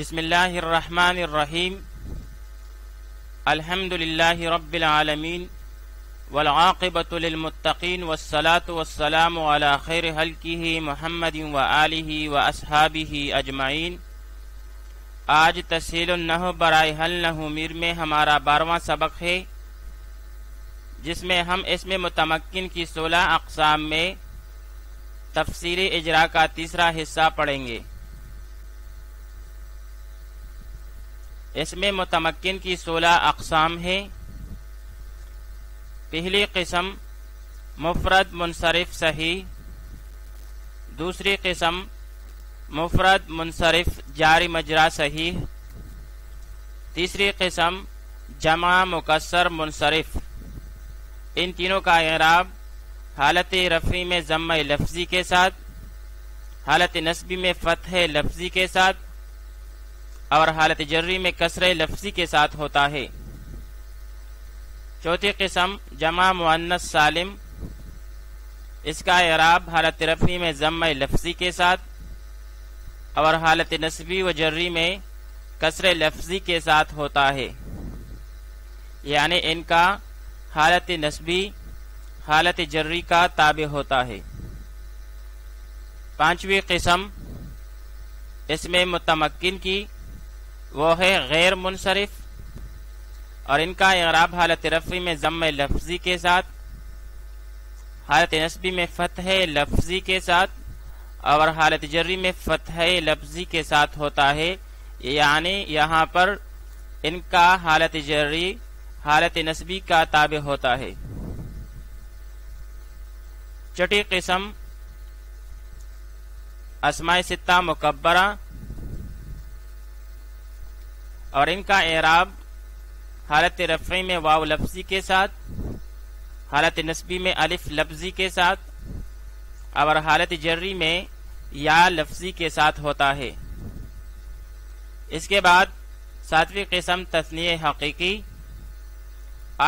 بسم اللہ الرحمن الرحیم الحمد للہ رب العالمین والعاقبۃ للمتقین والصلاة والسلام علی خیر خلقہ محمد وآلہ واصحابہ اجمعین۔ آج تسہیل النحو برائے حل نحو میر میں ہمارا 12واں سبق ہے، جس میں ہم اسم متمکن کی 16 اقسام میں تفسیر اجرا کا تیسرا حصہ پڑھیں گے۔ اسم متمکن کی 16 اقسام ہیں۔ پہلی قسم مفرد منصرف صحیح، دوسری قسم مفرد منصرف جاری مجرا صحیح، تیسری قسم جمع مکسر منصرف۔ ان تینوں کا اعراب حالت رفعی میں ضمہ لفظی کے ساتھ، حالت نصبی میں فتح لفظی کے ساتھ اور حالت جری میں کسر لفظی کے ساتھ ہوتا ہے۔ چوتھی قسم جمع مؤنث سالم، اس کا اعراب حالت رفعی میں ضمہ لفظی کے ساتھ اور حالت نصبی و جری میں کسر لفظی کے ساتھ ہوتا ہے، یعنی ان کا حالت نصبی حالت جری کا تابع ہوتا ہے۔ پانچویں قسم اسم متمکن کی، وہ ہے غیر منصرف، اور ان کا اعراب حالت رفعی میں ضمہ لفظی کے ساتھ، حالت نصبی میں فتح لفظی کے ساتھ اور حالت جری میں فتح لفظی کے ساتھ ہوتا ہے، یعنی یہاں پر ان کا حالت جری حالت نصبی کا تابع ہوتا ہے۔ چھٹی قسم اسماء ستہ مکبرہ، اور ان کا اعراب حالت رفعی میں واو لفظی کے ساتھ، حالت نصبی میں الف لفظی کے ساتھ اور حالت جری میں یا لفظی کے ساتھ ہوتا ہے۔ اس کے بعد ساتویں قسم تثنیہ حقیقی،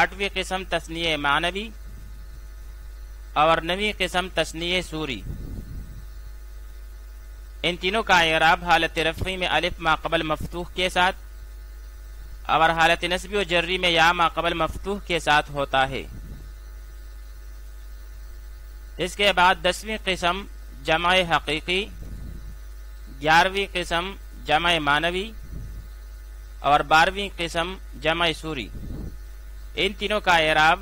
آٹھویں قسم تثنیہ معنوی اور نویں قسم تثنیہ صوری۔ ان تینوں کا اعراب حالت رفعی میں الف ما قبل مفتوح کے ساتھ اور حالت نصبی و جری میں یا ما قبل مفتوح کے ساتھ ہوتا ہے۔ اس کے بعد 10ویں قسم جمع حقیقی، 11ویں قسم جمع معنوی اور 12ویں قسم جمع صوری۔ ان تینوں کا اعراب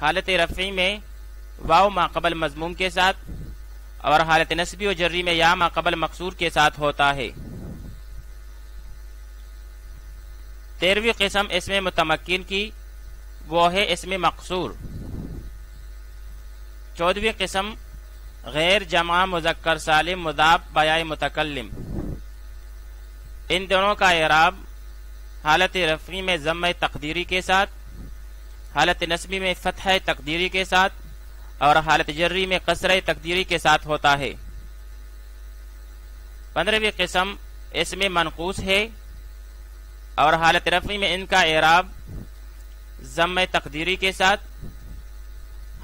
حالت رفعی میں واو ما قبل مضموم کے ساتھ اور حالت نصبی و جری میں یا ما قبل مقصور کے ساتھ ہوتا ہے۔ 13ویں قسم اسم متمکن کی، وہ ہے اسم مقصور۔ 14ویں قسم غیر جمع مذکر سالم مضاف بیائے متکلم۔ ان دونوں کا اعراب حالت رفعی میں ضمہ تقدیری کے ساتھ، حالت نصبی میں فتح تقدیری کے ساتھ اور حالت جری میں کسرہ تقدیری کے ساتھ ہوتا ہے۔ 15ویں قسم اسم منقوص ہے، اور حالت رفعی میں ان کا اعراب ضمہ تقدیری کے ساتھ،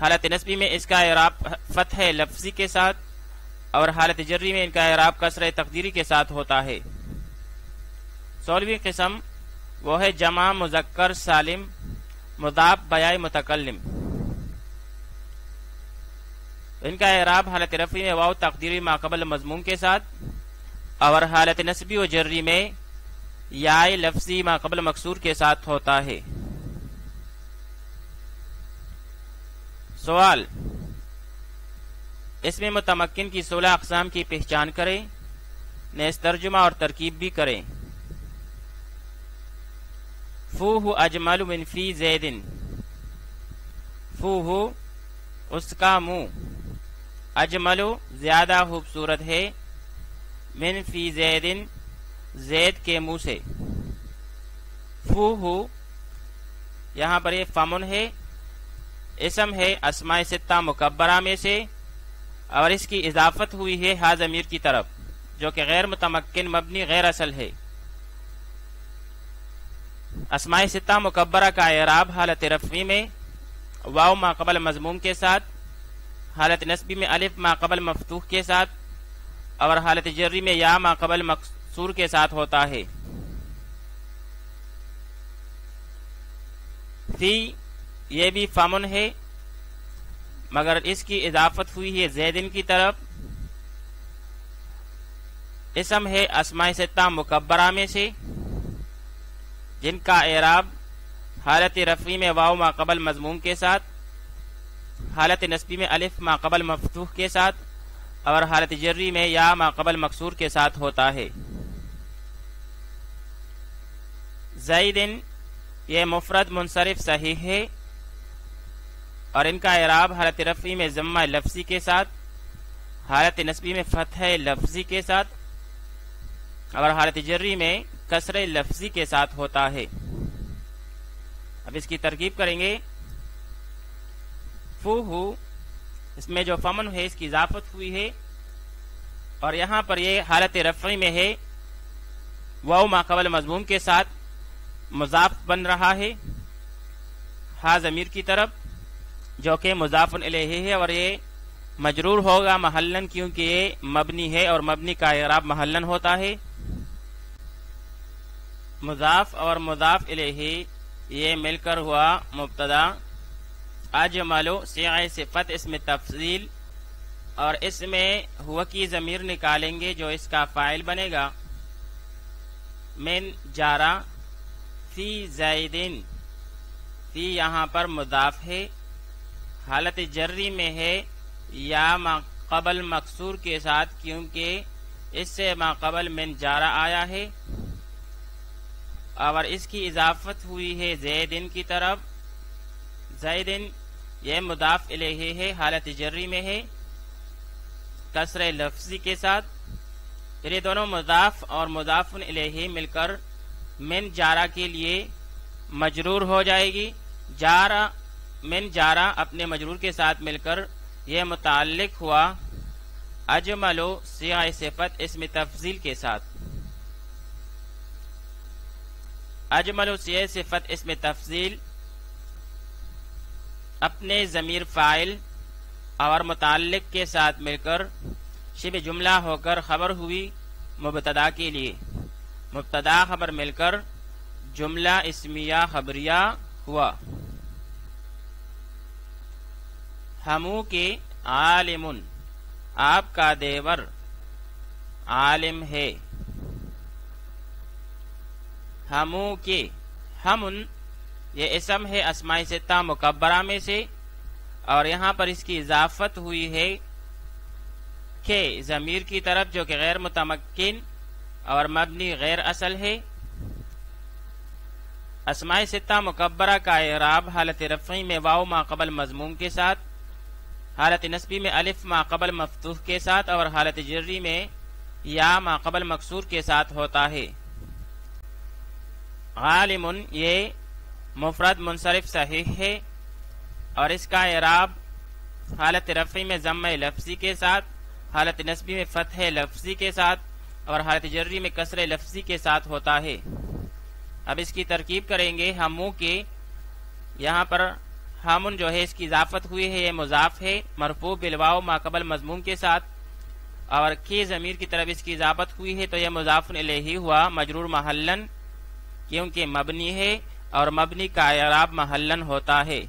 حالت نصبی میں اس کا اعراب فتح لفظی کے ساتھ اور حالت جری میں ان کا اعراب کسرہ تقدیری کے ساتھ ہوتا ہے۔ 16ویں قسم وہ ہے جمع مذکر سالم مضاف بیائے متکلم۔ ان کا اعراب حالت رفعی میں واو تقدیری ما قبل مضموم کے ساتھ اور حالت نصبی و جری میں یا لفظی ما قبل مکسور کے ساتھ ہوتا ہے۔ سوال: اسم متمکن کی 16 اقسام کی پہچان کریں، نیز ترجمہ اور ترکیب بھی کریں۔ فوہ اجمل من فی زید، فوہ اس کا منہ، اجمل زیادہ خوبصورت ہے، من فی زید زید کے منہ سے۔ فوہ یہاں پر یہ فمن ہے، اسم ہے اسماء ستہ مکبرہ میں سے، اور اس کی اضافت ہوئی ہے ہا ضمیر کی طرف، جو کہ غیر متمکن مبنی غیر اصل ہے۔ اسماء ستہ مکبرہ کا اعراب حالت رفعی میں واو ما قبل مضموم کے ساتھ، حالت نصبی میں الف ما قبل مفتوح کے ساتھ اور حالت جری میں یا ما قبل مکسور کے ساتھ ہوتا ہے۔ فی یہ بھی فمن ہے مگر اس کی اضافت ہوئی ہے زیدن کی طرف۔ اسم ہے اسماء ستہ مکبرہ میں سے جن کا اعراب حالت رفعی میں واو ما قبل مضموم کے ساتھ، حالت نصبی میں الف ما قبل مفتوح کے ساتھ اور حالت جری میں یا ما قبل مکسور کے ساتھ ہوتا ہے۔ زیدن یہ مفرد منصرف صحیح ہے اور ان کا اعراب حالت رفعی میں ضمہ لفظی کے ساتھ، حالت نصبی میں فتح لفظی کے ساتھ اور حالت جری میں کسر لفظی کے ساتھ ہوتا ہے۔ اب اس کی ترکیب کریں گے۔ فوہو اس میں جو فمن ہے اس کی اضافت ہوئی ہے اور یہاں پر یہ حالت رفعی میں ہے، واو ما قبل مضموم کے ساتھ مضاف بن رہا ہے ہا ضمیر کی طرف جو کہ مضاف الیہ ہے اور یہ مجرور ہوگا محلن کیونکہ یہ مبنی ہے اور مبنی کا اعراب محلن ہوتا ہے۔ مضاف اور مضاف الیہ یہ مل کر ہوا مبتدا۔ اجملو صیغہ صفت اسم تفضیل اور اس میں ہوا کی ضمیر نکالیں گے جو اس کا فاعل بنے گا۔ من جارا فی زیدن، فی یہاں پر مضاف ہے، حالت جری میں ہے یا ما قبل مکسور کے ساتھ کیونکہ اس سے ما قبل من جارا آیا ہے اور اس کی اضافت ہوئی ہے زیدن کی طرف۔ زیدن یہ مضاف الیہ ہے، حالت جری میں ہے کسر لفظی کے ساتھ۔ پھر یہ دونوں مضاف اور مضاف الیہ مل کر من جارا کے لیے مجرور ہو جائے گی۔ جارا من جارا اپنے مجرور کے ساتھ مل کر یہ متعلق ہوا اجملو صیغہ صفت اسم تفضیل کے ساتھ۔ اجملو صیغہ صفت اسم تفضیل اپنے ضمیر فاعل اور متعلق کے ساتھ مل کر شبہ جملہ ہو کر خبر ہوئی مبتدا کے لیے۔ مبتدا خبر مل کر جملہ اسمیہ خبریہ ہوا۔ ہمو کے عالم، آپ کا دیور عالم ہے۔ ہمو کے، ہمن یہ اسم ہے اسماء ستہ مکبرہ میں سے اور یہاں پر اس کی اضافت ہوئی ہے کہ ضمیر کی طرف جو کہ غیر متمکن اور مبنی غیر اصل ہے۔ اسماء ستہ مکبرہ کا اعراب حالت رفعی میں واو ما قبل مضموم کے ساتھ، حالت نصبی میں الف ما قبل مفتوح کے ساتھ اور حالت جری میں یا ما قبل مکسور کے ساتھ ہوتا ہے۔ عالم یہ مفرد منصرف صحیح ہے اور اس کا اعراب حالت رفعی میں ضمہ لفظی کے ساتھ، حالت نصبی میں فتح لفظی کے ساتھ اور حالت جری میں کسر لفظی کے ساتھ ہوتا ہے۔ اب اس کی ترکیب کریں گے۔ ہمو کے یہاں پر ہامن جو ہے اس کی اضافت ہوئی ہے، یہ مضاف ہے مرفوع بالواو ما قبل مضموم کے ساتھ اور کی ضمیر کی طرف اس کی اضافت ہوئی ہے تو یہ مضاف الیہ ہوا مجرور محلن کیونکہ مبنی ہے اور مبنی کا اعراب محلن ہوتا ہے۔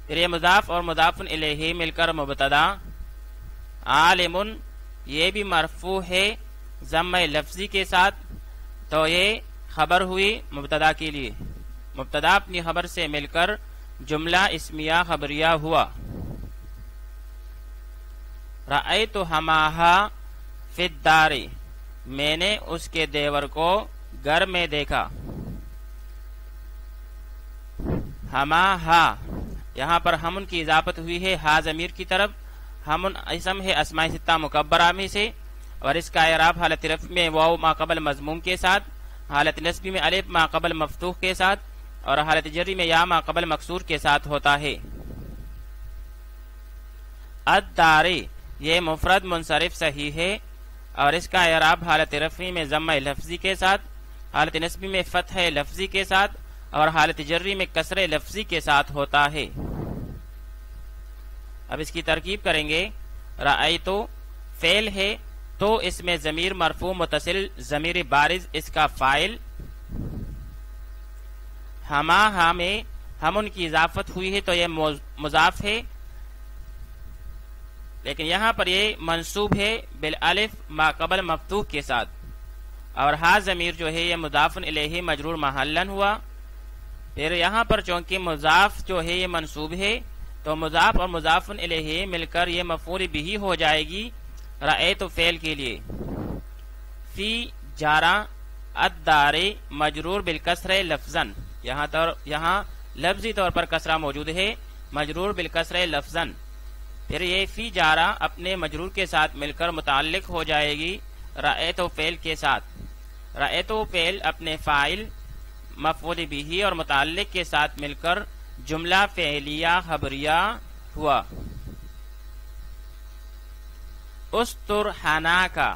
پھر یہ مضاف اور مضاف الیہ مل کر مبتدا۔ عالم یہ بھی مرفوع ہے ضمہ لفظی کے ساتھ تو یہ خبر ہوئی مبتدا کے لیے۔ مبتدا اپنی خبر سے مل کر جملہ اسمیہ خبریہ ہوا۔ رأیت ہماہا فی الدار، میں نے اس کے دیور کو گھر میں دیکھا۔ ہماہا یہاں پر ہمن کی اضافت ہوئی ہے ہا ضمیر کی طرف۔ ہمن اسم ہے اسماء ستہ مکبرہ میں سے اور اس کا اعراب حالت رفع میں واو ما قبل مضموم کے ساتھ، حالت نصبی میں الف ما قبل مفتوح کے ساتھ اور حالت جری میں یا ما قبل مکسور کے ساتھ ہوتا ہے۔ الدار یہ مفرد منصرف صحیح ہے اور اس کا اعراب حالت رفعی میں ضمہ لفظی کے ساتھ، حالت نصبی میں فتح لفظی کے ساتھ اور حالت جری میں کسر لفظی کے ساتھ ہوتا ہے۔ اب اس کی ترکیب کریں گے۔ رأیتو فعل ہے تو اس میں ضمیر مرفوع متصل ضمیر بارز اس کا فاعل، ہما میں ہم ان کی اضافت ہوئی ہے تو یہ مضاف ہے، لیکن یہاں پر یہ منصوب ہے بالالف ما قبل مفتوح کے ساتھ، اور ہا ضمیر جو ہے یہ مضاف الیہ مجرور محلن ہوا۔ پھر یہاں پر چونکہ مضاف جو ہے یہ منصوب ہے تو مضاف اور مضاف الیہ مل کر یہ مفعول بہ ہو جائے گی رأیت فعل کے لیے۔ فی جارا الدار مجرور بالکسر لفظاً، یہاں لفظی طور پر کسرہ موجود ہے، مجرور بالکسر لفظاً۔ پھر یہ فی جارا اپنے مجرور کے ساتھ مل کر متعلق ہو جائے گی رأیت فعل کے ساتھ۔ رأیت فعل اپنے فاعل مفعول بہ اور متعلق کے ساتھ مل کر جملہ فعلیہ خبریہ ہوا۔ استر حنا کا،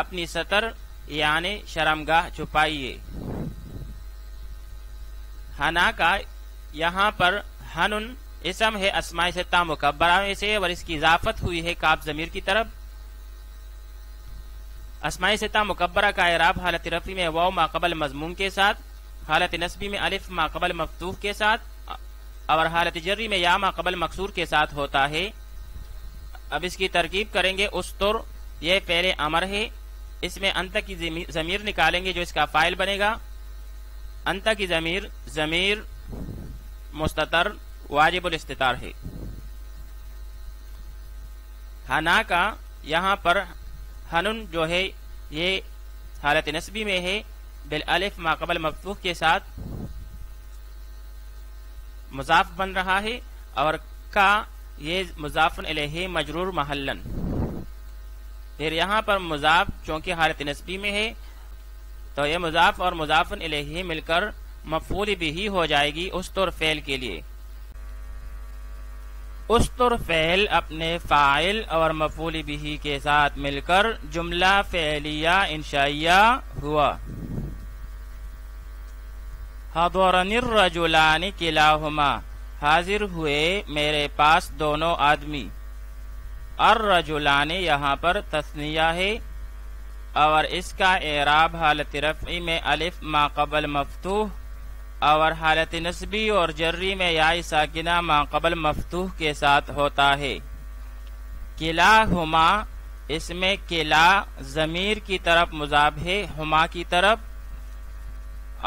اپنی ستر یعنی شرمگاہ چھپائیے۔ حنا کا یہاں پر ہنن اسم ہے اسماء ستہ مکبرہ میں سے، اور اس کی اضافت ہوئی ہے کاف ضمیر کی طرف۔ اسماء ستہ مکبرہ کا اعراب حالت رفعی میں واو ما قبل مضموم کے ساتھ، حالت نصبی میں الف ما قبل مفتوح کے ساتھ، اور حالت جری میں یا ما قبل مکسور کے ساتھ ہوتا ہے۔ اب اس کی ترکیب کریں گے۔ استر یہ فعل امر ہے، اس میں انت کی ضمیر نکالیں گے جو اس کا فاعل بنے گا۔ انت کی ضمیر مستتر واجب الاستتار ہے۔ حنا کا یہاں پر ہنن جو ہے یہ حالت نصبی میں ہے بالالف ما قبل مفتوح کے ساتھ، مضاف بن رہا ہے، اور کا یہ مضاف الیہ مجرور محلن۔ پھر یہاں پر مضاف چونکہ حالت نصبی میں ہے تو یہ مضاف اور مضاف الیہ مل کر مفعول بہ ہو جائے گی استر فعل کے لیے۔ استر فعل اپنے فاعل اور مفعول بہ کے ساتھ مل کر جملہ فعلیہ انشائیہ ہوا۔ حضرنی الرجلان کلاہما، حاضر ہوئے میرے پاس دونوں آدمی۔ الرجلان یہاں پر تثنیہ ہے، اور اس کا اعراب حالت رفعی میں الف ما قبل مفتوح اور حالت نصبی اور جری میں یا ساکنہ ما قبل مفتوح کے ساتھ ہوتا ہے۔ کلاہما، اس میں کلا ضمیر کی طرف مضاف ہے ہما کی طرف،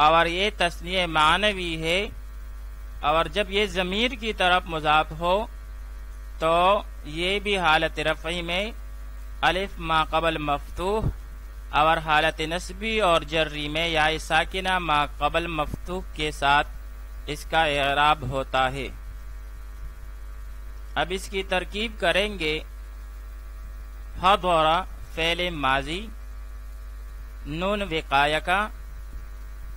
اور یہ تثنیہ معنوی ہے، اور جب یہ ضمیر کی طرف مضاف ہو تو یہ بھی حالت رفعی میں الف ما قبل مفتوح اور حالت نصبی اور جری میں یا ساکنہ ما قبل مفتوح کے ساتھ اس کا اعراب ہوتا ہے۔ اب اس کی ترکیب کریں گے۔ حضر فعل ماضی، نون وقایہ کا،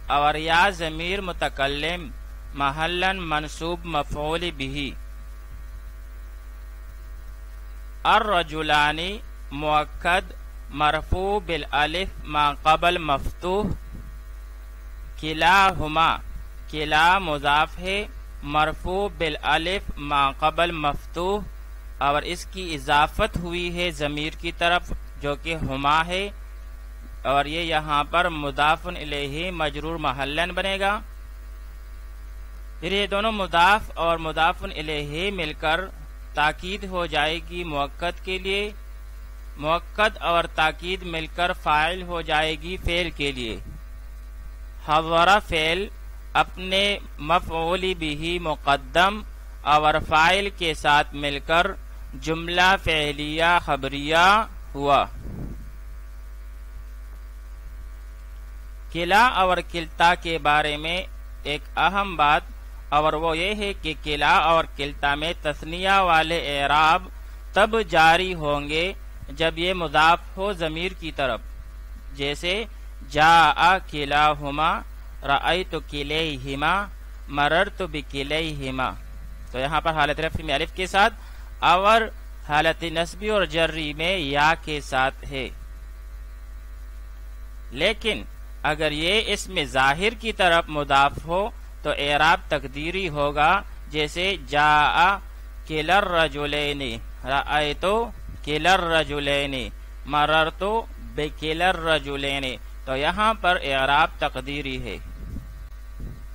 اور یا ضمیر متکلم محلن منصوب مفعول بہ۔ الرجلان مؤکد مرفوع بالالف ما قبل مفتوح۔ کلاہما، کلا مضاف ہے مرفوع بالالف ما قبل مفتوح، اور اس کی اضافت ہوئی ہے ضمیر کی طرف جو کہ ہما ہے، اور یہ یہاں پر مضاف الیہ مجرور محلن بنے گا۔ پھر یہ دونوں مضاف اور مضاف الیہ مل کر تاکید ہو جائے گی مؤکد کے لیے، مؤکد اور تاکید مل کر فاعل ہو جائے گی فعل کے لیے۔ حضر فعل اپنے مفعول بہ مقدم اور فاعل کے ساتھ مل کر جملہ فعلیہ خبریہ ہوا۔ کلا اور کلتا کے بارے میں ایک اہم بات، اور وہ یہ ہے کہ کلا اور کلتا میں تثنیہ والے اعراب تب جاری ہوں گے جب یہ مضاف ہو ضمیر کی طرف، جیسے جاء کلاہما، رأیت کلیہما، مررت بکلیہما۔ تو یہاں پر حالت رفع میں الف کے ساتھ اور حالت نصبی اور جری میں یا کے ساتھ ہے۔ لیکن اگر یہ اس میں ظاہر کی طرف مضاف ہو تو اعراب تقدیری ہوگا، جیسے جاء کلا الرجلین، رأیت کلا الرجلین، مررتو بکلا الرجلین، تو یہاں پر اعراب تقدیری ہے۔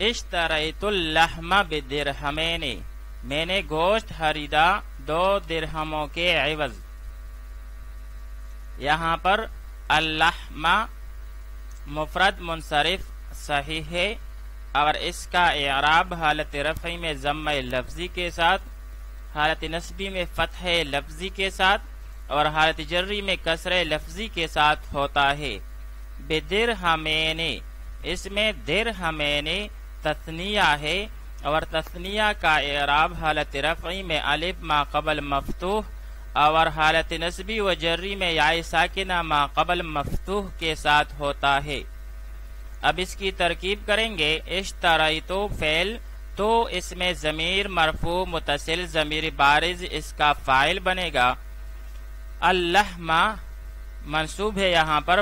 اشتریت اللحم بدرہمین، میں نے گوشت خریدا 2 درہموں کے عوض۔ یہاں پر اللحم مفرد منصرف صحیح ہے، اور اس کا اعراب حالت رفعی میں ضمہ لفظی کے ساتھ، حالت نصبی میں فتح لفظی کے ساتھ، اور حالت جری میں کسر لفظی کے ساتھ ہوتا ہے۔ بدرہمین، اس میں درہمین تثنیہ ہے، اور تثنیہ کا اعراب حالت رفعی میں الف ما قبل مفتوح، اور حالت نصبی و جری میں یا ساکنہ ما قبل مفتوح کے ساتھ ہوتا ہے۔ اب اس کی ترکیب کریں گے۔ اشتریتو فعل، تو اس میں ضمیر مرفوع متصل ضمیر بارز اس کا فاعل بنے گا۔ اللحم منصوب ہے، یہاں پر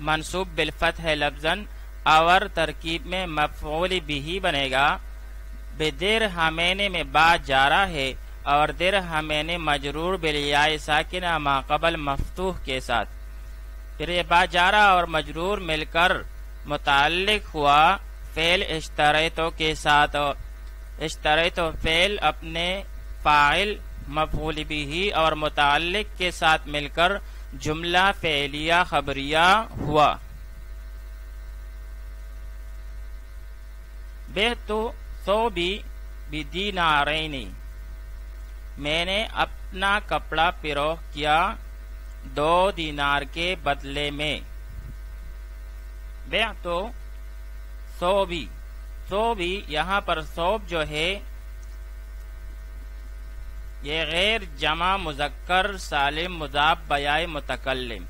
منصوب بالفتح لفظاً، اور ترکیب میں مفعول بھی بنے گا۔ بدرہمین میں با جارہ ہے، اور درہمین مجرور بالیاء ساکنہ ما قبل مفتوح کے ساتھ۔ پھر یہ با جارہ اور مجرور مل کر متعلق ہوا فعل اشتریتو کے ساتھ۔ اشتریتو فعل اپنے فاعل مفعول بھی اور متعلق کے ساتھ مل کر جملہ فعلیہ خبریہ ہوا۔ بعتُ ثوبی بدینارین، میں نے اپنا کپڑا فروخت کیا 2 دینار کے بدلے میں۔ بعتُ ثوبی، ثوبی یہاں پر ثوب جو ہے یہ غیر جمع مذکر سالم مضاف بیائے متکلم،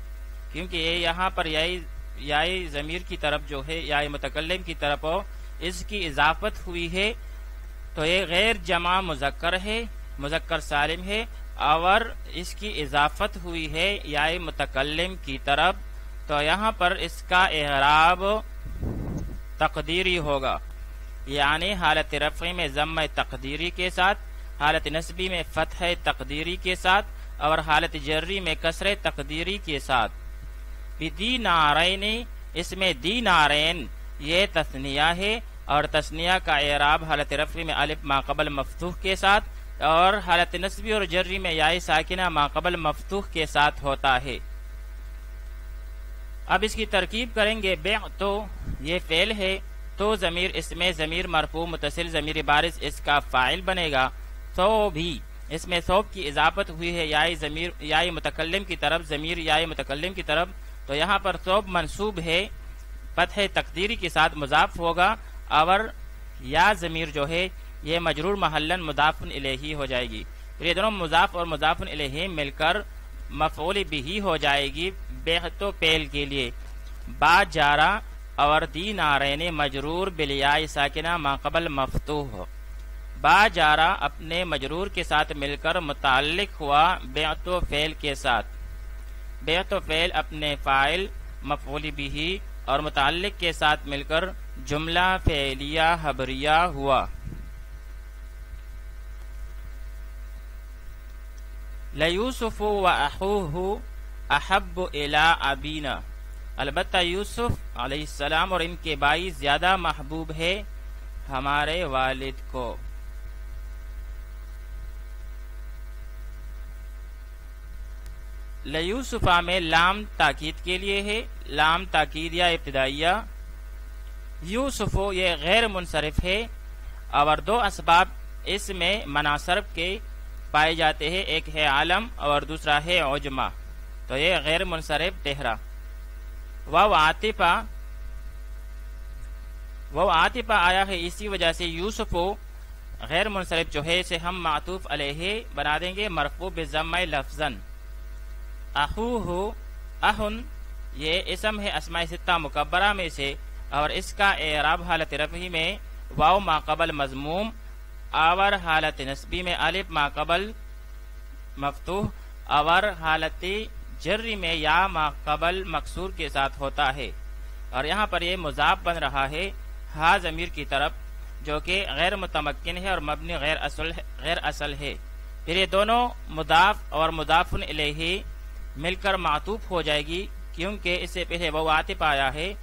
کیونکہ یہ یہاں پر یائی ضمیر کی طرف جو ہے یائی متکلم کی طرف اس کی اضافت ہوئی ہے، تو یہ غیر جمع مذکر ہے، مذکر سالم ہے، اور اس کی اضافت ہوئی ہے یائی متکلم کی طرف، تو یہاں پر اس کا اعراب تقدیری ہوگا، یعنی حالت رفعی میں ضمہ تقدیری کے ساتھ، حالت نصبی میں فتح تقدیری کے ساتھ، اور حالت جری میں کسر تقدیری کے ساتھ۔ بدینارین، اس میں دینارین یہ تثنیہ ہے، اور تثنیہ کا اعراب حالت رفعی میں الف ما قبل مفتوح کے ساتھ، اور حالت نصبی اور جری میں یا ساکنہ ما قبل مفتوح کے ساتھ ہوتا ہے۔ اب اس کی ترکیب کریں گے۔ بعتُ یہ فعل ہے، تو ضمیر اس میں ضمیر مرفوع متصل ضمیر بارز اس کا فاعل بنے گا۔ ثوبی، اس میں ثوب کی اضافت ہوئی ہے یائی متکلم کی طرف، ضمیر یائی متکلم کی طرف، تو یہاں پر ثوب منصوب ہے، فتح تقدیری کے ساتھ مضاف ہوگا، اور یا ضمیر جو ہے یہ مجرور محلاً مضاف الیہ ہو جائے گی۔ یہ دونوں مضاف اور مضاف الیہ مل کر مفعول بھی ہو جائے گی بعتُ فعل کے لیے۔ با جارہ اور دینارین مجرور بالیاء ساکنہ ما قبل مفتوح، با جارہ اپنے مجرور کے ساتھ مل کر متعلق ہوا بعتُ فعل کے ساتھ۔ بعتُ فعل اپنے فاعل مفعول بھی اور متعلق کے ساتھ مل کر جملہ فعلیہ خبریہ ہوا۔ لیوسف و اخوہ احب الی ابینا، البتہ یوسف علیہ السلام اور ان کے بھائی زیادہ محبوب ہے ہمارے والد کو۔ لیوسفہ میں لام تاکید کے لیے ہے، لام تاکیدیہ ابتدائیہ۔ یوسف یہ غیر منصرف ہے، اور 2 اسباب اس میں مناصرف کے پائے جاتے ہیں، ایک ہے عالم اور دوسرا ہے عجمہ، تو یہ غیر منصرف ٹھہرا۔ واو عاطفہ آیا ہے، اسی وجہ سے یوسف غیر منصرف جو ہے اسے ہم معطوف علیہ بنا دیں گے مرفوع بضمہ لفظاً۔ اخوہ اہن یہ اسم ہے اسماء ستہ مکبرہ میں سے، اور اس کا اعراب حالت رفعی میں واو ما قبل مضموم، اور حالت نصبی میں الف ما قبل مفتوح، اور حالت جری میں یا ما قبل مکسور کے ساتھ ہوتا ہے، اور یہاں پر یہ مضاف بن رہا ہے ہا ضمیر کی طرف، جو کہ غیر متمکن ہے اور مبنی غیر اصل ہے۔ پھر یہ دونوں مضاف اور مضاف الیہ مل کر معطوف ہو جائے گی، کیونکہ اس سے پہلے وہ عاطف آیا ہے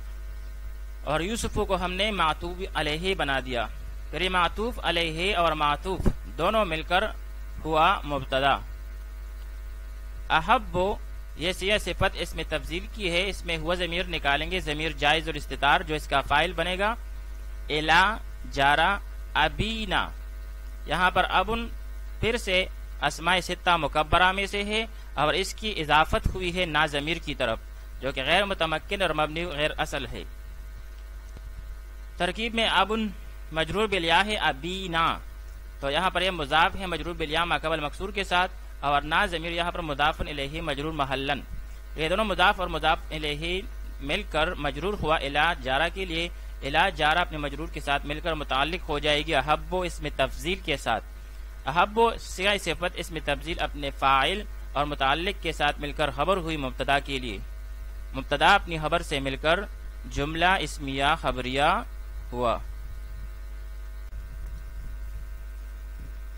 اور یوسف کو ہم نے معطوف علیہ بنا دیا، پھر یہ معطوف علیہ اور معطوف دونوں مل کر ہوا مبتدا۔ احب یہ سیاہ صفت اس میں تفضیل کی ہے، اس میں ہوا ضمیر نکالیں گے، ضمیر جائز الاستتار جو اس کا فاعل بنے گا، الا جارا ابینا، یہاں پر ابن پھر سے اسماء ستہ مکبرہ میں سے ہے اور اس کی اضافت ہوئی ہے نا ضمیر کی طرف جو کہ غیر متمکن اور مبنی غیر اصل ہے۔ ترکیب میں ابن مجرور بالیا ہے ابینا، تو یہاں پر یہ مضاف ہے مجرور بالیا ما قبل مکسور کے ساتھ، اور نا ضمیر یہاں پر مضاف الیہ مجرور محلن، یہ دونوں مضاف اور مضاف الیہ مل کر مجرور ہوا الا جارہ کے لیے، الا جارہ اپنے مجرور کے ساتھ مل کر متعلق ہو جائے گی احب اس میں تفضیل کے ساتھ۔ احب سیاہ صفت اس میں تفضیل اپنے فاعل اور متعلق کے ساتھ مل کر خبر ہوئی مبتدا کے لیے، مبتدا اپنی خبر سے مل کر جملہ اسمیہ خبریہ ہوا۔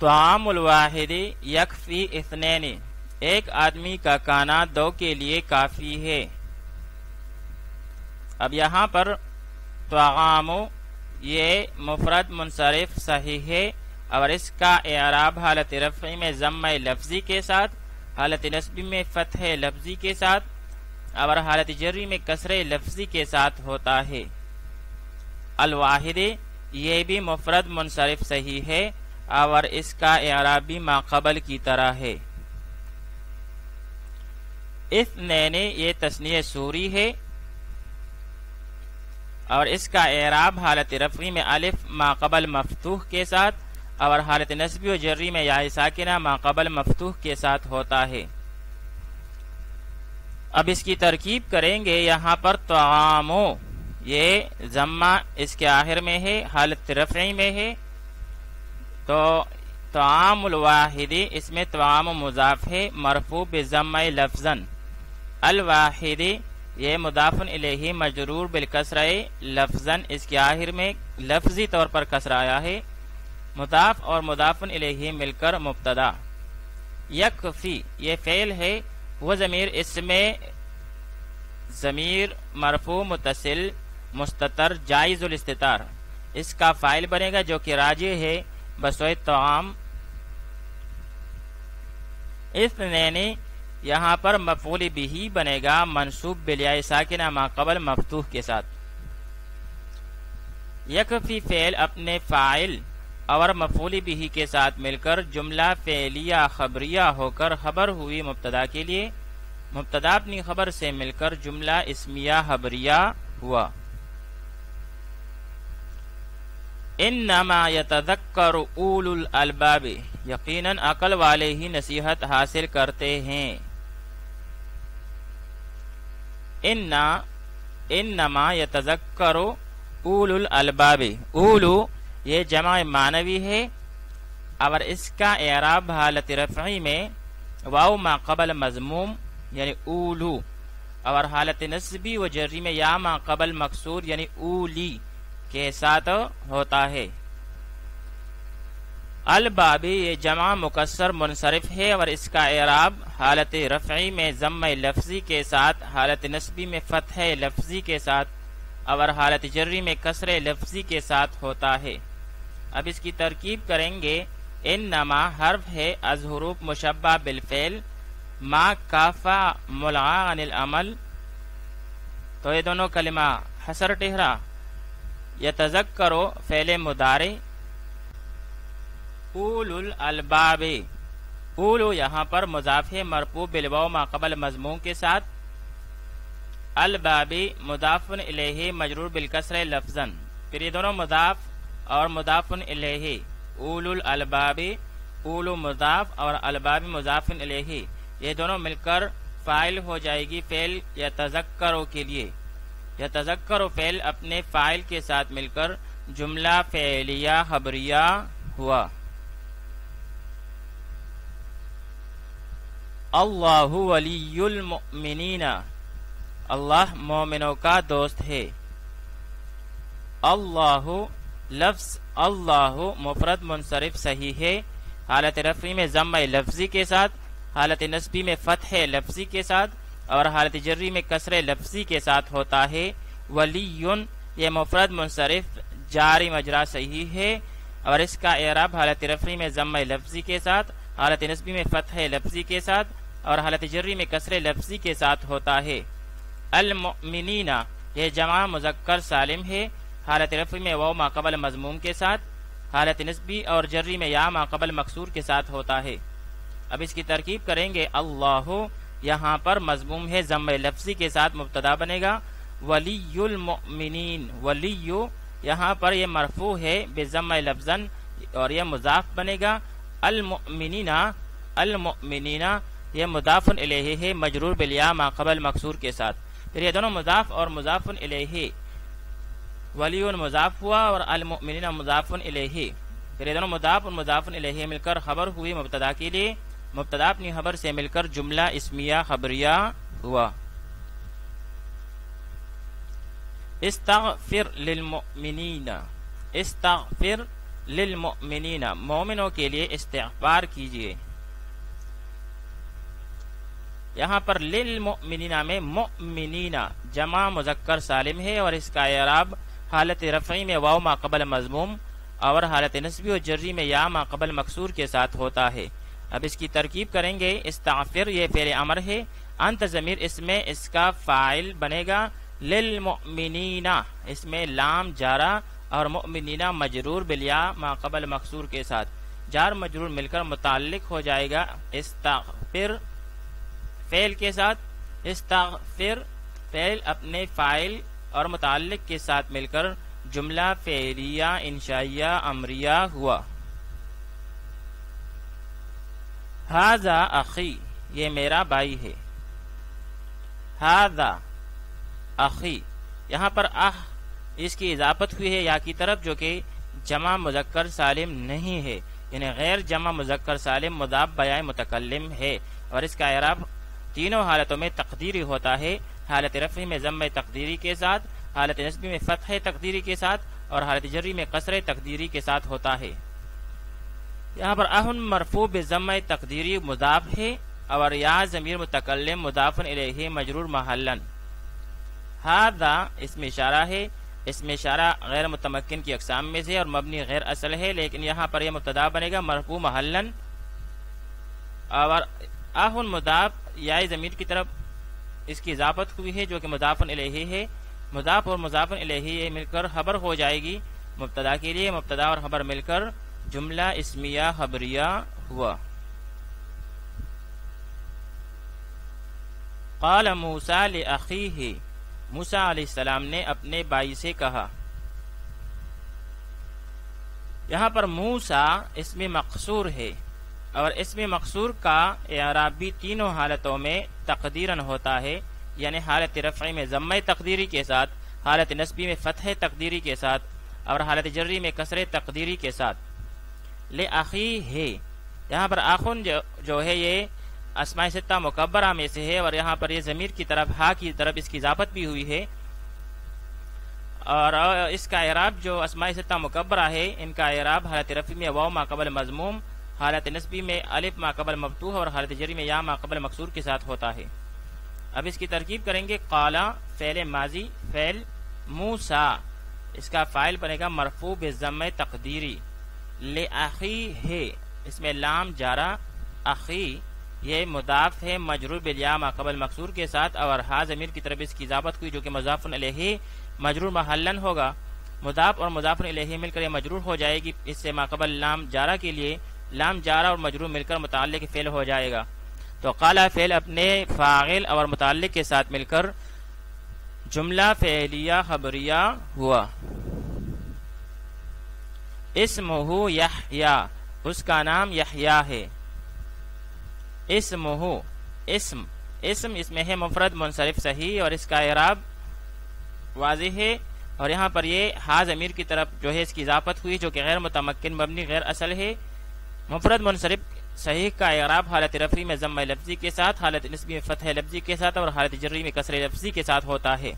طعام الواحد یکفی اثنین، ایک آدمی کا کھانا دو کے لیے کافی ہے۔ اب یہاں پر طعام یہ مفرد منصرف صحیح ہے اور اس کا اعراب حالت رفعی میں ضمہ لفظی کے ساتھ، حالت نصبی میں فتح لفظی کے ساتھ اور حالت جری میں کسر لفظی کے ساتھ ہوتا ہے۔ الواحد یہ بھی مفرد منصرف صحیح ہے اور اس کا اعراب بھی ما قبل کی طرح ہے۔ اثنین یہ تثنیہ سوری ہے اور اس کا اعراب حالت رفعی میں الف ما قبل مفتوح کے ساتھ اور حالت نصبی و جری میں یا ساکنہ ما قبل مفتوح کے ساتھ ہوتا ہے۔ اب اس کی ترکیب کریں گے، یہاں پر طعامو یہ ضمہ اس کے آخر میں ہے، حالت رفعی میں ہے، تو طعام الواحد اس میں طعام مضاف ہے مرفوع بضمہ لفظاً، الواحد یہ مضاف الیہ مجرور بالکسرہ لفظاً، اس کے آخر میں لفظی طور پر کسر آیا ہے، مضاف اور مضاف الیہ مل کر مبتدا۔ یکفی یہ فعل ہے، وہ ضمیر اس میں ضمیر مرفوع متصل مستتر جائز الاستتار، اس کا فاعل بنے گا جو کہ راجع ہے بسوئے طعام۔ اثنین یہاں پر مفعول بھی بنے گا منصوب بالیاء ساکنہ ما قبل مفتوح کے ساتھ۔ یکفی فعل اپنے فاعل اور مفعول بھی کے ساتھ مل کر جملہ فعلیہ خبریہ ہو کر خبر ہوئی مبتدا کے لیے، مبتدا اپنی خبر سے مل کر جملہ اسمیہ خبریہ ہوا۔ انما یتذکر اولو الالباب، یقیناً عقل والے ہی نصیحت حاصل کرتے ہیں۔ انما یتذکر اولو الالباب، اولو یہ جمع معنوی ہے اور اس کا اعراب حالت رفعی میں واو ما قبل مضموم یعنی اولو اور حالت نصبی و جری میں یا ما قبل مکسور یعنی اولی کے ساتھ ہوتا ہے۔ البابی یہ جمع مکسر منصرف ہے اور اس کا اعراب حالت رفعی میں ضمہ لفظی کے ساتھ، حالت نصبی میں فتح لفظی کے ساتھ اور حالت جری میں کسر لفظی کے ساتھ ہوتا ہے۔ اب اس کی ترکیب کریں گے، انما حرف ہے از حروف مشبہ بالفعل ما کافا ملغا عن العمل، تو یہ دونوں کلمہ حسر ٹہرا، یتذکرو فعل مضارع، اولو الالباب، اولو یہاں پر مضاف ہے مرفوع بالواو ما قبل مضموم کے ساتھ، الباب مضاف الیہ مجرور بالکسر لفظاً، پھر یہ دونوں مضاف اور مضاف الیہ، اولو الالباب اولو مضاف اور الباب مضاف الیہ، یہ دونوں مل کر فاعل ہو جائے گی فعل یتذکرو کے لیے۔ یتذکرو فعل اپنے فاعل کے ساتھ مل کر جملہ فعلیہ خبریہ ہوا۔ اللہ ولی المؤمنین، اللہ مومنوں کا دوست ہے۔ اللہ لفظ اللہ مفرد منصرف صحیح ہے، حالت رفعی میں ضمہ لفظی کے ساتھ، حالت نصبی میں فتح لفظی کے ساتھ اور حالت جری میں کسر لفظی کے ساتھ ہوتا ہے۔ ولیٌ یہ مفرد منصرف جاری مجرا صحیح ہے اور اس کا اعراب حالت رفعی میں ضم لفظی کے ساتھ، حالت نصبی میں فتح لفظی کے ساتھ اور حالت جری میں کسر لفظی کے ساتھ ہوتا ہے۔ المؤمنین یہ جمع مذکر سالم ہے، حالت رفعی میں واو ما قبل مضموم کے ساتھ، حالت نصبی اور جری میں یا ما قبل مکسور کے ساتھ ہوتا ہے۔ اب اس کی ترکیب کریں گے۔ اللہ یہاں پر مضموم ہے، ضم لفظی کے ساتھ مبتدا بنے گا۔ ولی المؤمنین ولی یہاں پر یہ مرفوع ہے بضم لفظن اور یہ مضاف بنے گا۔ المؤمنین المؤمنین یہ مضاف الیہ ہے، مجرور بالیا ما قبل مکسور کے ساتھ۔ پھر یہ دونوں مضاف اور مضاف الیہ، ولی مضاف ہوا اور المؤمنین مضاف الیہ، پھر یہ دونوں مضاف اور مضاف الیہ مل کر خبر ہوئی مبتدا کے لیے، مبتدا اپنی خبر سے مل کر جملہ اسمیہ خبریہ ہوا۔ استغفر للمؤمنین استغفر للمؤمنین مومنوں کے لیے استغفار کیجیے۔ یہاں پر للمؤمنین میں مؤمنین جمع مذکر سالم ہے اور اس کا اعراب حالت رفعی میں واو ما قبل مضموم اور حالت نصبی و جری میں یا ما قبل مکسور کے ساتھ ہوتا ہے۔ اب اس کی ترکیب کریں گے۔ استغفر یہ فعل امر ہے، انت ضمیر اس میں اس کا فاعل بنے گا۔ للمؤمنین اس میں لام جارا اور مؤمنین مجرور بالیا ما قبل مکسور کے ساتھ، جار مجرور مل کر متعلق ہو جائے گا استغفر فعل کے ساتھ۔ استغفر فعل اپنے فاعل اور متعلق کے ساتھ مل کر جملہ فعلیہ انشائیہ امریہ ہوا۔ ھذا اخی یہ میرا بھائی ہے۔ ھذا اخی یہاں پر اس کی اضافت ہوئی ہے یا کی طرف، جو کہ جمع مذکر سالم نہیں ہے، یعنی غیر جمع مذکر سالم مضاف بیائے متکلم ہے اور اس کا اعراب تینوں حالتوں میں تقدیری ہوتا ہے۔ حالت رفعی میں ضم تقدیری کے ساتھ، حالت نصبی میں فتح تقدیری کے ساتھ اور حالت جری میں کسر تقدیری کے ساتھ ہوتا ہے۔ یہاں پر اہن مرفوع بضم تقدیری مضاف ہے اور یا ضمیر متکلم مضاف الیہ مجرور محلن۔ ھذا اسم اشارہ ہے، اسم اشارہ غیر متمکن کی اقسام میں سے اور مبنی غیر اصل ہے، لیکن یہاں پر یہ مبتدا بنے گا مرفوع محلن اور اہن مضاف یا ضمیر کی طرف اس کی اضافت ہوئی ہے جو کہ مضاف الیہ ہے۔ مضاف اور مضاف الیہ مل کر خبر ہو جائے گی مبتدا کے لیے، مبتدا اور خبر مل کر جملہ اسمیہ خبریہ ہوا۔ قال موسیٰ لأخیہ موسیٰ علیہ السلام نے اپنے بھائی سے کہا۔ یہاں پر موسیٰ اسم مقصور ہے اور اسم مقصور کا اعراب بھی تینوں حالتوں میں تقدیراً ہوتا ہے، یعنی حالت رفعی میں ضم تقدیری کے ساتھ، حالت نصبی میں فتح تقدیری کے ساتھ اور حالت جری میں کسر تقدیری کے ساتھ۔ لأخیہ یہاں پر آخن جو ہے یہ اسماء ستہ مکبرہ میں سے ہے اور یہاں پر یہ ضمیر کی طرف ہا کی طرف اس کی اضافت بھی ہوئی ہے اور اس کا اعراب جو اسماء ستہ مکبرہ ہے ان کا اعراب حالت رفعی میں واو ما قبل مضموم، حالت نصبی میں الف ما قبل مفتوح اور حالت جری میں یا ما قبل مکسور کے ساتھ ہوتا ہے۔ اب اس کی ترکیب کریں گے۔ قالا فعل ماضی فعل موسیٰ اس کا فاعل بنے گا مرفوع بضم تقدیری۔ لأخیہ اس میں لام جارا، اخی یہ مضاف ہے مجرور بالیا ما قبل مکسور کے ساتھ اور ہا ضمیر کی طرف اس کی اضافت ہوئی جو کہ مضاف الیہ مجرور محلن ہوگا۔ مضاف اور مضاف الیہ مل کر یہ مجرور ہو جائے گی، اس سے ما قبل لام جارا کے لیے لام جارا اور مجرور مل کر متعلق فعل ہو جائے گا۔ تو قالا فعل اپنے فاعل اور متعلق کے ساتھ مل کر جملہ فعلیہ خبریہ ہوا۔ اسمہ یحییٰ اس کا نام یحییٰ ہے۔ اسمہ اسم اس میں ہے مفرد منصرف صحیح اور اس کا اعراب واضح ہے اور یہاں پر یہ ہا ضمیر کی طرف جو ہے اس کی اضافت ہوئی جو کہ غیر متمکن مبنی غیر اصل ہے۔ مفرد منصرف صحیح کا اعراب حالت رفعی میں ضم لفظی کے ساتھ، حالت نصبی میں فتح لفظی کے ساتھ اور حالت جری میں کسر لفظی کے ساتھ ہوتا ہے۔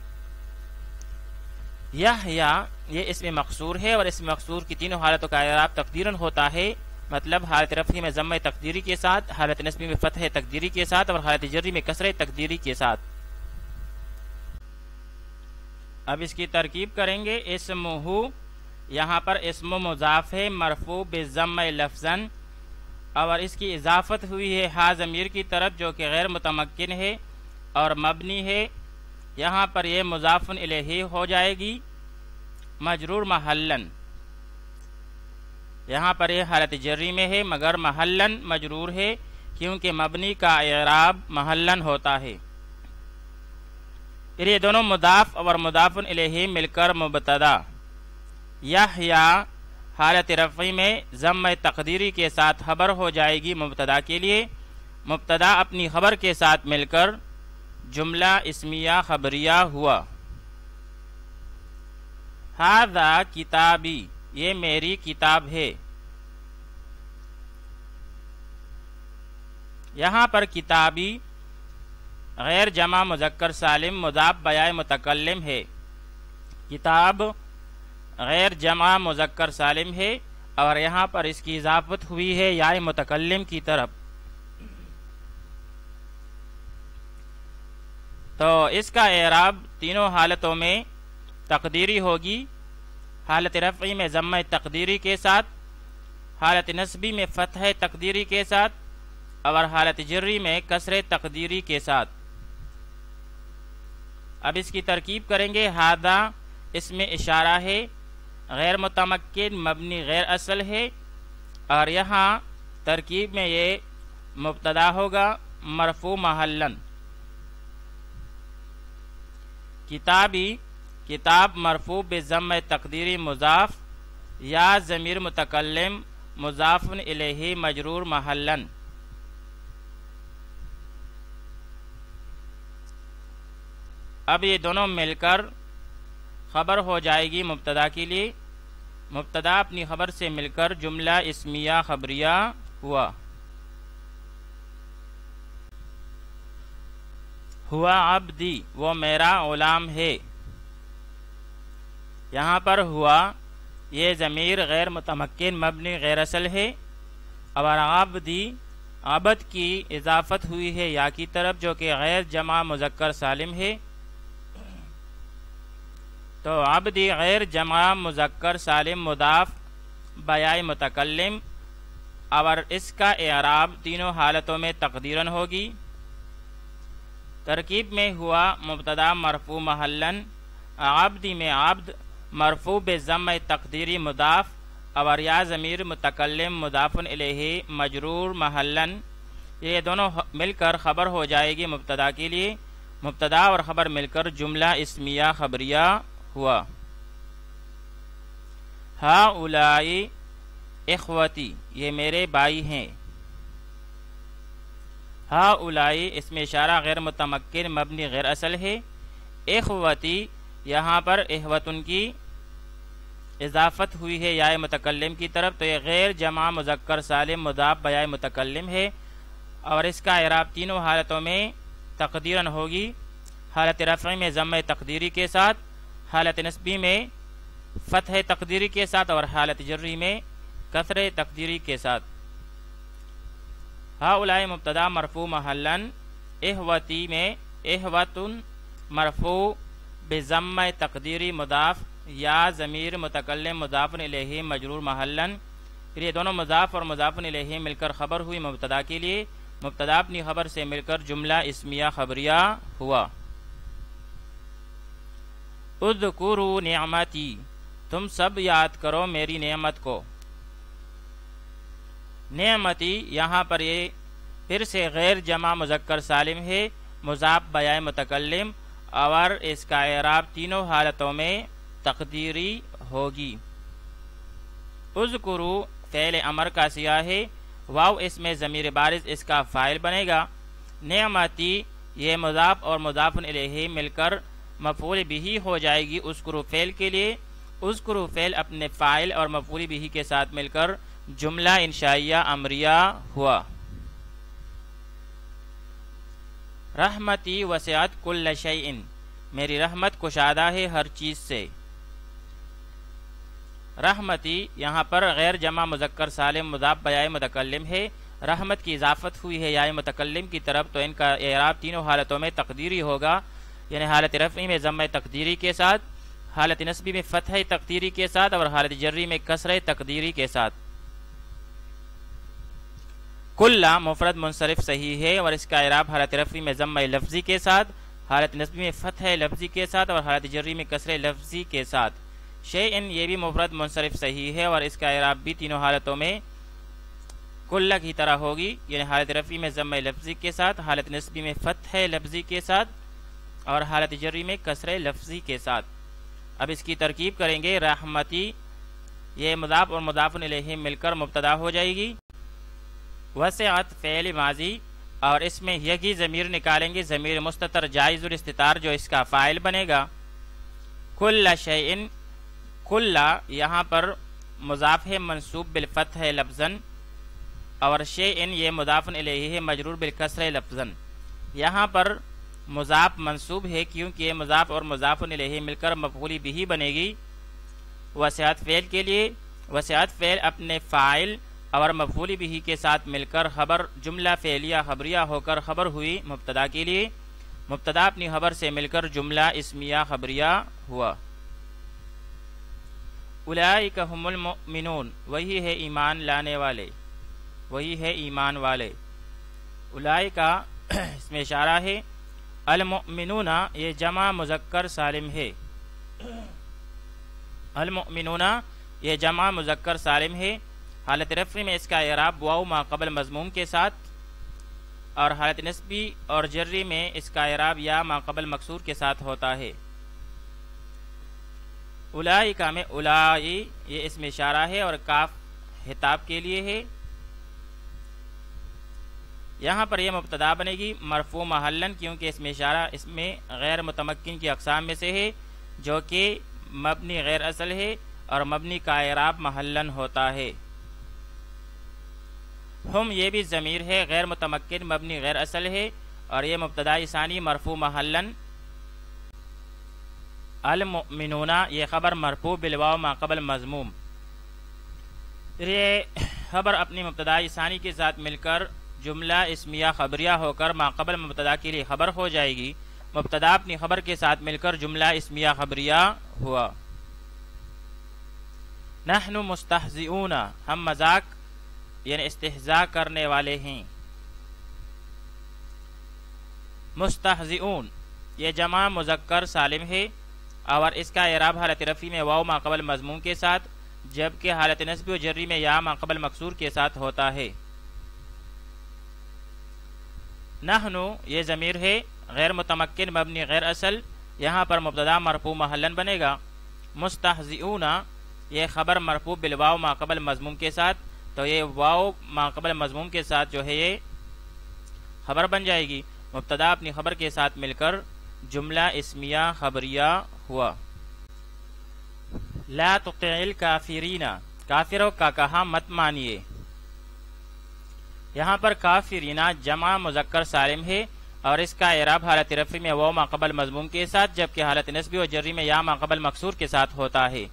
یحییٰ یہ اسم مقصور ہے اور اسم مقصور کی تینوں حالتوں کا اعراب تقدیراً ہوتا ہے مطلب حالت رفعی میں ضمہ تقدیری کے ساتھ، حالت نصبی میں فتح تقدیری کے ساتھ اور حالت جری میں کسرہ تقدیری کے ساتھ۔ اب اس کی ترکیب کریں گے۔ اسمہ، یہاں پر اسم مضاف ہے مرفوع بالضمہ لفظاً، اور اس کی اضافت ہوئی ہے ہا ضمیر کی طرف جو کہ غیر متمکن ہے اور مبنی ہے۔ یہاں پر یہ مضاف الیہ ہو جائے گی مجرور محلاً، یہاں پر یہ حالت جری میں ہے مگر محلاً مجرور ہے کیونکہ مبنی کا اعراب محلاً ہوتا ہے۔ پھر یہ دونوں مضاف اور مضاف الیہ مل کر مبتدا یحییٰ حالت رفعی میں ضمہ تقدیری کے ساتھ خبر ہو جائے گی مبتدا کے لیے۔ مبتدا اپنی خبر کے ساتھ مل کر جملہ اسمیہ خبریہ ہوا۔ ھذا کتابی، یہ میری کتاب ہے۔ یہاں پر کتابی غیر جمع مذکر سالم مضاف بیائے متکلم ہے۔ کتاب غیر جمع مذکر سالم ہے اور یہاں پر اس کی اضافت ہوئی ہے یائے متکلم کی طرف، تو اس کا اعراب تینوں حالتوں میں تقدیری ہوگی۔ حالت رفعی میں ضمہ تقدیری کے ساتھ، حالت نصبی میں فتح تقدیری کے ساتھ اور حالت جری میں کسر تقدیری کے ساتھ۔ اب اس کی ترکیب کریں گے۔ ھذا اس میں اشارہ ہے، غیر متمکن مبنی غیر اصل ہے، اور یہاں ترکیب میں یہ مبتدا ہوگا مرفوع محلاً۔ کتابی، کتاب مرفوع بضمہ تقدیری مضاف یا ضمیر متکلم مضاف الیہ مجرور محلاً۔ اب یہ دونوں مل کر خبر ہو جائے گی مبتدا کے لیے۔ مبتدا اپنی خبر سے مل کر جملہ اسمیہ خبریہ ہوا۔ ہوا عبدی، وہ میرا غلام ہے۔ یہاں پر ہوا یہ ضمیر غیر متمکن مبنی غیر اصل ہے اور عبدی عبد کی اضافت ہوئی ہے یا کی طرف جو کہ غیر جمع مذکر سالم ہے، تو عبدی غیر جمع مذکر سالم مضاف بیائے متکلم، اور اس کا اعراب تینوں حالتوں میں تقدیراً ہوگی۔ ترکیب میں ہوا مبتدا مرفوع محلاً، عبدی میں عبد مرفوع بضمہ تقدیری مضاف اور یا ضمیر متکلم مضاف الیہ مجرور محلاً، یہ دونوں مل کر خبر ہو جائے گی مبتدا کے لیے۔ مبتدا اور خبر مل کر جملہ اسمیہ خبریہ ہوا۔ ہؤلاء اخوتی، یہ میرے بھائی ہیں۔ ہؤلاء اس میں اشارہ غیر متمکن مبنی غیر اصل ہے۔ اخوتی، یہاں پر اخوتن کی اضافت ہوئی ہے یائے متکلم کی طرف، تو یہ غیر جمع مذکر سالم مضاف بیائے متکلم ہے اور اس کا اعراب تینوں حالتوں میں تقدیراً ہوگی۔ حالت رفعی میں ضمہ تقدیری کے ساتھ، حالت نصبی میں فتح تقدیری کے ساتھ اور حالت جری میں کسر تقدیری کے ساتھ۔ ہؤلاء مبتدا مرفوع محلاً، اخوتی میں اخوتن مرفوع بضمہ تقدیری مضاف یا ضمیر متکلم مضاف الیہ مجرور محلاً۔ پھر یہ دونوں مضاف اور مضاف الیہ مل کر خبر ہوئی مبتدا کے لیے۔ مبتدا اپنی خبر سے مل کر جملہ اسمیہ خبریہ ہوا۔ اذکروا نعمتی، تم سب یاد کرو میری نعمت کو۔ نعمتی یہاں پر یہ پھر سے غیر جمع مذکر سالم ہے مضاف بیائے متکلم اور اس کا اعراب تینوں حالتوں میں تقدیری ہوگی۔ اذکروا فعل امر کا صیغہ ہے، واو اس میں ضمیر بارز اس کا فاعل بنے گا۔ نعمتی یہ مضاف اور مضاف الیہ مل کر مفعول بہ ہو جائے گی اذکروا فعل کے لیے۔ اذکروا فعل اپنے فاعل اور مفعول بہ کے ساتھ مل کر جملہ انشائیہ امریہ ہوا۔ رحمتی وسعت کل شیء، میری رحمت کشادہ ہے ہر چیز سے۔ رحمتی یہاں پر غیر جمع مذکر سالم مضاف بیائے متکلم ہے، رحمت کی اضافت ہوئی ہے یائے متکلم کی طرف، تو ان کا اعراب تینوں حالتوں میں تقدیری ہوگا، یعنی حالت رفعی میں ضمہ تقدیری کے ساتھ، حالت نصبی میں فتح تقدیری کے ساتھ، اور حالت جری میں کسر تقدیری کے ساتھ۔ کلا مفرد منصرف صحیح ہے اور اس کا اعراب حالت رفعی میں ضمہ لفظی کے ساتھ، حالت نصبی میں فتح لفظی کے ساتھ، اور حالت جری میں کسر لفظی کے ساتھ۔ شیئن یہ بھی مفرد منصرف صحیح ہے اور اس کا اعراب بھی تینوں حالتوں میں کلا کی طرح ہوگی، یعنی حالت رفعی میں ضمہ لفظی کے ساتھ، حالت نصبی میں فتح لفظی کے ساتھ، اور حالت جری میں کسر لفظی کے ساتھ۔ اب اس کی ترکیب کریں گے۔ رحمتی یہ مضاف اور مضاف الیہ مل کر مبتدا ہو جائے گی، وسعت فعل ماضی، اور اس میں یگی ضمیر نکالیں گے، ضمیر مستتر جائز الاستتار جو اس کا فاعل بنے گا۔ کل شیئن، کلا یہاں پر مضاف ہے منصوب بالفتح لفظاً، اور شیئن یہ مضاف الیہ ہے مجرور بالکسر لفظاً۔ یہاں پر مضاف منصوب ہے کیونکہ یہ مضاف اور مضاف الیہ مل کر مفعول بہ بنے گی۔ وسعت فعل کے لیے، وسعت فعل اپنے فاعل اور مفعول بہ کے ساتھ مل کر خبر جملہ فعلیہ خبریہ ہو کر خبر ہوئی مبتدا کے لیے، مبتدا اپنی خبر سے مل کر جملہ اسمیہ خبریہ ہوا۔ اولئک ھم المؤمنون، وہی ہے ایمان لانے والے، وہی ہے ایمان والے۔ اولئک اس میں اشارہ ہے، المؤمنون یہ جمع مذکر سالم ہے، المؤمنون یہ جمع مذکر سالم ہے۔ حالت رفع میں اس کا اعراب واو ما قبل مضموم کے ساتھ، اور حالت نصبی اور جری میں اس کا اعراب یا ما قبل مکسور کے ساتھ ہوتا ہے۔ اولئک میں اولائی یہ اس میں اشارہ ہے اور کاف خطاب کے لیے ہے۔ یہاں پر یہ مبتدا بنے گی مرفوع محلن، کیونکہ اس میں اشارہ اس میں غیر متمکن کی اقسام میں سے ہے، جو کہ مبنی غیر اصل ہے اور مبنی کا اعراب محلن ہوتا ہے۔ ہم یہ بھی ضمیر ہے، غیر متمکن مبنی غیر اصل ہے، اور یہ مبتدائی ثانی مرفوع محلن۔ المؤمنون یہ خبر مرفوع بالواو ما قبل مضموم، یہ خبر اپنی مبتدائی ثانی کے ساتھ مل کر جملہ اسمیہ خبریہ ہو کر ما قبل مبتدا کے لیے خبر ہو جائے گی، مبتدا اپنی خبر کے ساتھ مل کر جملہ اسمیہ خبریہ ہوا۔ نحن مستہزئون ہم مذاق یعنی استہزاء کرنے والے ہیں۔ مستہزئون یہ جمع مذکر سالم ہے اور اس کا اعراب حالت رفعی میں واو ما قبل مضموم کے ساتھ، جبکہ حالت نصبی و جری میں یا ما قبل مکسور کے ساتھ ہوتا ہے۔ نحن یہ ضمیر ہے، غیر متمکن مبنی غیر اصل، یہاں پر مبتدا مرفوع محلن بنے گا۔ مستہزئون یہ خبر مرفوع بالواو ما قبل مضموم کے ساتھ، تو یہ واو ما قبل مضموم کے ساتھ جو ہے یہ خبر بن جائے گی، مبتدا اپنی خبر کے ساتھ مل کر جملہ اسمیہ خبریہ ہوا۔ لا تطع الکافرین کافروں کا کہا مت مانیے۔ یہاں پر کافرین جمع مذکر سالم ہے اور اس کا اعراب حالت رفع میں واو ما قبل مضموم کے ساتھ، جبکہ حالت نصبی و جری میں یا ما قبل مکسور کے ساتھ ہوتا ہے۔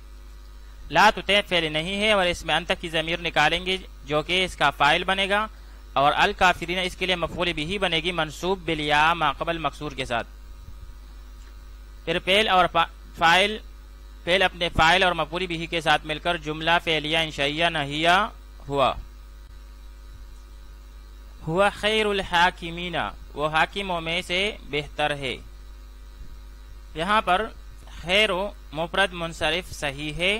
لا تطع فعل نہیں ہے اور اس میں انت کی ضمیر نکالیں گے جو کہ اس کا فاعل بنے گا، اور الکافرین اس کے لیے مفعول بھی بنے گی منصوب بالیا ما قبل مکسور کے ساتھ۔ پھر فعل اور فاعل، فعل اپنے فاعل اور مفعول بھی کے ساتھ مل کر جملہ فعلیہ انشائیہ نحیہ ہوا۔ ہوا خیر الحاکمین وہ حاکموں میں سے بہتر ہے۔ یہاں پر خیر مفرد منصرف صحیح ہے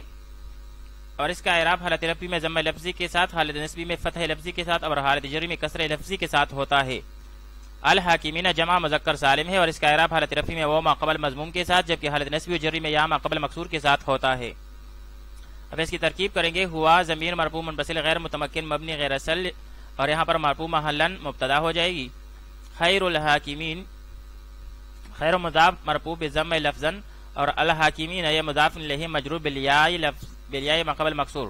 اور اس کا اعراب حالت رفعی میں ضمہ لفظی کے ساتھ، حالت نصبی میں فتح لفظی کے ساتھ اور حالت جری میں کسر لفظی کے ساتھ ہوتا ہے۔ الحاکمین جمع مذکر سالم ہے اور اس کا اعراب حالت رفعی میں واو ما قبل مضموم کے ساتھ، جبکہ حالت نصبی و جری میں یا ما قبل مکسور کے ساتھ ہوتا ہے۔ اب اس کی ترکیب کریں گے۔ ہوا ضمیر مرفوع منفصل غیر متمکن مبنی غیر اصل، اور یہاں پر مرفوع محلن مبتدا ہو جائے گی۔ خیر الحاکمین خیر مضاف مرفوع بضم لفظا، اور الحاکمین یہ مضاف الیہ مجرور بالیاء ما قبل مکسور۔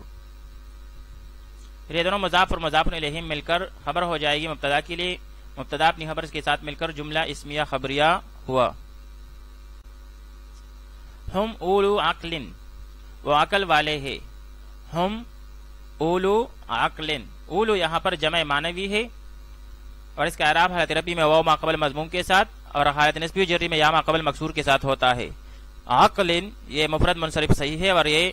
پھر یہ دونوں مضاف اور مضاف الیہ مل کر خبر ہو جائے گی مبتدا کے لیے، مبتدا اپنی خبر کے ساتھ مل کر جملہ اسمیہ خبریہ ہوا۔ ہم اولو عقل وہ عقل والے ہیں۔ ہم اولو عقلن، اولو یہاں پر جمع معنوی ہے اور اس کا اعراب حالت رفعی میں واو ما قبل مضموم کے ساتھ اور حالت نصبی و جری میں یا ما قبل مکسور کے ساتھ ہوتا ہے۔ عقلن یہ مفرد منصرف صحیح ہے اور یہ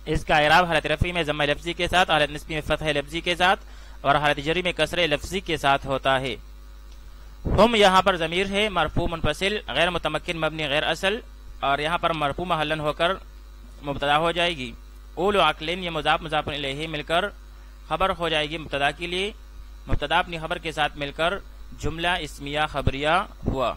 اس کا اعراب حالت رفعی میں ضمہ لفظی کے ساتھ، حالت نصبی میں فتح لفظی کے ساتھ اور حالت جری میں کسر لفظی کے ساتھ ہوتا ہے۔ ہم یہاں پر ضمیر ہے مرفوع منفصل غیر متمکن مبنی غیر اصل اور یہاں پر مرفوع محلن ہو کر مبتدا ہو جائے گی۔ اولو عقلن یہ مضاف مضاف الیہ مل کر خبر ہو جائے گی مبتدا کے لیے، مبتدا اپنی خبر کے ساتھ مل کر جملہ اسمیہ خبریہ ہوا۔